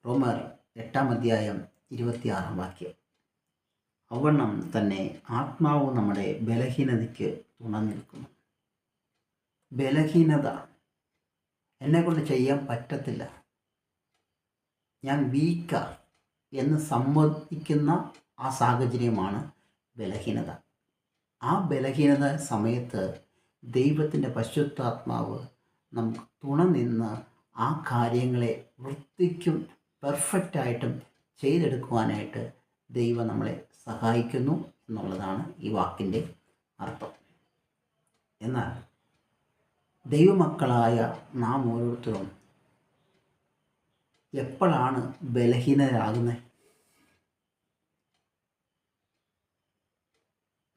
റോമർ 8-ാം അധ്യായം 26-ാം വാക്യം. അവണ്ണം തന്നെ ആത്മാവ് നമ്മുടെ ബലഹീനതയ്ക്ക് തുണ നിൽക്കുന്നു. ബലഹീനത എന്നെക്കൊണ്ട് ചെയ്യാൻ പറ്റത്തില്ല, ഞാൻ വീക്കാ എന്ന് സമ്മതിക്കുന്ന ആ സാഹചര്യമാണ് ബലഹീനത. ആ ബലഹീനത സമയത്ത് ദൈവത്തിൻ്റെ പരിശുദ്ധാത്മാവ് നമുക്ക് തുണ നിന്ന് ആ കാര്യങ്ങളെ വൃത്തിക്കും പെർഫെക്റ്റായിട്ടും ചെയ്തെടുക്കുവാനായിട്ട് ദൈവം നമ്മളെ സഹായിക്കുന്നു എന്നുള്ളതാണ് ഈ വാക്കിൻ്റെ അർത്ഥം. എന്നാൽ ദൈവമക്കളായ നാം ഓരോരുത്തരും എപ്പോഴാണ് ബലഹീനരാകുന്നത്?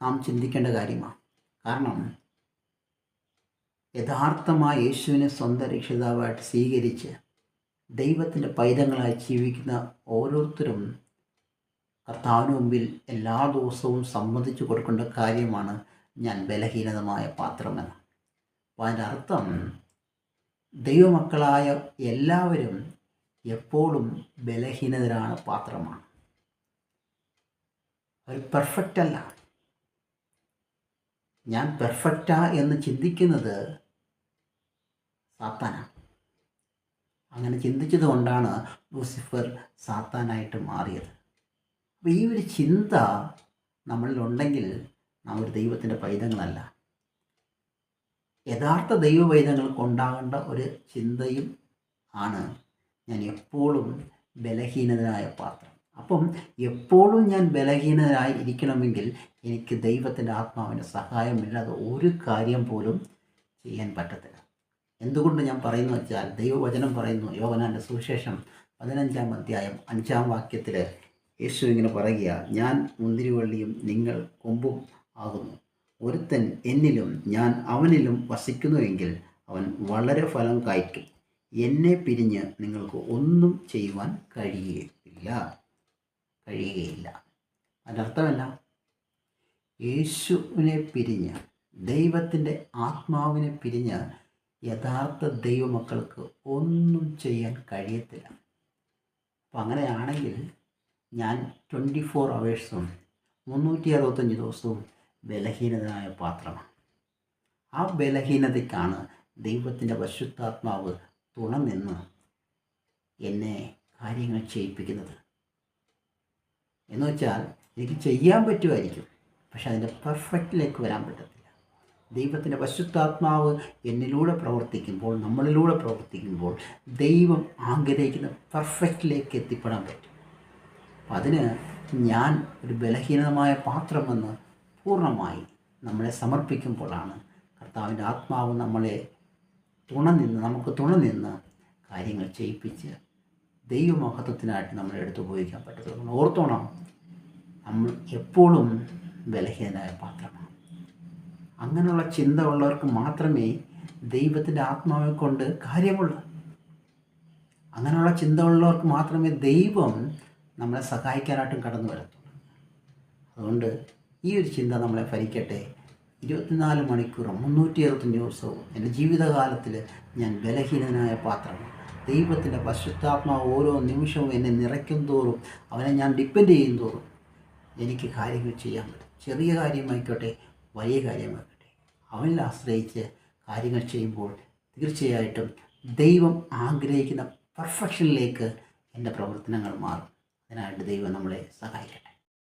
നാം ചിന്തിക്കേണ്ട കാര്യമാണ്. കാരണം യഥാർത്ഥമായ യേശുവിനെ സ്വന്തം രക്ഷിതാവായിട്ട് സ്വീകരിച്ച് ദൈവത്തിൻ്റെ പൈതങ്ങളായി ജീവിക്കുന്ന ഓരോരുത്തരും കർത്താവിന് മുമ്പിൽ എല്ലാ ദിവസവും സമ്മതിച്ചു കൊടുക്കേണ്ട കാര്യമാണ് ഞാൻ ബലഹീനതമായ പാത്രമെന്ന്. അപ്പോൾ അതിൻ്റെ അർത്ഥം ദൈവമക്കളായ എല്ലാവരും എപ്പോഴും ബലഹീനതരാണ് പാത്രമാണ്. അവർ പെർഫെക്റ്റ് അല്ല. ഞാൻ പെർഫെക്റ്റാ എന്ന് ചിന്തിക്കുന്നത് സാത്താനാണ്. അങ്ങനെ ചിന്തിച്ചത് കൊണ്ടാണ് ലൂസിഫർ സാത്താനായിട്ട് മാറിയത്. അപ്പോൾ ഈ ഒരു ചിന്ത നമ്മളിലുണ്ടെങ്കിൽ നാം ഒരു ദൈവത്തിൻ്റെ പൈതങ്ങളല്ല. യഥാർത്ഥ ദൈവ പൈതങ്ങൾക്ക് ഉണ്ടാകേണ്ട ഒരു ചിന്തയും ആണ് ഞാൻ എപ്പോഴും ബലഹീനതനായ പാത്രം. അപ്പം എപ്പോഴും ഞാൻ ബലഹീനനായി ഇരിക്കണമെങ്കിൽ എനിക്ക് ദൈവത്തിൻ്റെ ആത്മാവിൻ്റെ സഹായമില്ലാതെ ഒരു കാര്യം പോലും ചെയ്യാൻ പറ്റത്തില്ല. എന്തുകൊണ്ട് ഞാൻ പറയുന്നു വെച്ചാൽ ദൈവവചനം പറയുന്നു, യോഹന്നാൻ്റെ സുവിശേഷം 15-ാം അധ്യായം 5-ാം വാക്യത്തിൽ യേശു ഇങ്ങനെ പറയുക, ഞാൻ മുന്തിരിവള്ളിയും നിങ്ങൾ കൊമ്പും ആകുന്നു. ഒരുത്തൻ എന്നിലും ഞാൻ അവനിലും വസിക്കുന്നുവെങ്കിൽ അവൻ വളരെ ഫലം കായ്ക്കും. എന്നെ പിരിഞ്ഞ് നിങ്ങൾക്ക് ഒന്നും ചെയ്യുവാൻ കഴിയുകയില്ല. അതിനർത്ഥമല്ല, യേശുവിനെ പിരിഞ്ഞ് ദൈവത്തിൻ്റെ ആത്മാവിനെ പിരിഞ്ഞ് യഥാർത്ഥ ദൈവമക്കൾക്ക് ഒന്നും ചെയ്യാൻ കഴിയത്തില്ല. അപ്പം അങ്ങനെയാണെങ്കിൽ ഞാൻ 24 അവേഴ്സും 365 ദിവസവും ബലഹീനതയായ പാത്രമാണ്. ആ ബലഹീനതയ്ക്കാണ് ദൈവത്തിൻ്റെ പരിശുദ്ധാത്മാവ് തുണ നിന്ന് എന്നെ കാര്യങ്ങൾ ചെയ്യിപ്പിക്കുന്നത്. എന്ന് വെച്ചാൽ എനിക്ക് ചെയ്യാൻ പറ്റുമായിരിക്കും, പക്ഷെ അതിൻ്റെ പെർഫെക്റ്റിലേക്ക് വരാൻ പറ്റത്തില്ല. ദൈവത്തിൻ്റെ പരിശുദ്ധാത്മാവ് എന്നിലൂടെ പ്രവർത്തിക്കുമ്പോൾ, നമ്മളിലൂടെ പ്രവർത്തിക്കുമ്പോൾ ദൈവം ആഗ്രഹിക്കുന്ന പെർഫെക്റ്റിലേക്ക് എത്തിപ്പെടാൻ പറ്റും. അപ്പം അതിന് ഞാൻ ഒരു ബലഹീനമായ പാത്രമെന്ന് പൂർണ്ണമായി നമ്മളെ സമർപ്പിക്കുമ്പോഴാണ് കർത്താവിൻ്റെ ആത്മാവ് നമുക്ക് തുണ നിന്ന് കാര്യങ്ങൾ ചെയ്യിപ്പിച്ച് ദൈവമഹത്വത്തിനായിട്ട് നമ്മളെ എടുത്തു ഉപയോഗിക്കാൻ പറ്റത്തുള്ളൂ. ഓർത്തോണം, നമ്മൾ എപ്പോഴും ബലഹീനമായ പാത്രമാണ്. അങ്ങനെയുള്ള ചിന്ത ഉള്ളവർക്ക് മാത്രമേ ദൈവത്തിൻ്റെ ആത്മാവിനെ കൊണ്ട് കാര്യമുള്ളൂ. അങ്ങനെയുള്ള ചിന്ത ഉള്ളവർക്ക് മാത്രമേ ദൈവം നമ്മളെ സഹായിക്കാനായിട്ടും കടന്നു വരത്തുള്ളൂ. അതുകൊണ്ട് ഈ ഒരു ചിന്ത നമ്മളെ ഭരിക്കട്ടെ. 24 മണിക്കൂറും 365 ദിവസവും എൻ്റെ ജീവിതകാലത്തിൽ ഞാൻ ബലഹീനനായ പാത്രമാണ്. ദൈവത്തിൻ്റെ പരിശുദ്ധാത്മാവ് ഓരോ നിമിഷവും എന്നെ നിറയ്ക്കും തോറും, അവനെ ഞാൻ ഡിപ്പെൻഡ് ചെയ്യും തോറും എനിക്ക് കാര്യങ്ങൾ ചെയ്യാൻ പറ്റും. ചെറിയ കാര്യമായിക്കോട്ടെ, വലിയ കാര്യമായിക്കോട്ടെ, അവനിൽ ആശ്രയിച്ച് കാര്യങ്ങൾ ചെയ്യുമ്പോൾ തീർച്ചയായിട്ടും ദൈവം ആഗ്രഹിക്കുന്ന പെർഫെക്ഷനിലേക്ക് എൻ്റെ പ്രവർത്തനങ്ങൾ മാറും. അതിനായിട്ട് ദൈവം നമ്മളെ സഹായിക്കട്ടെ.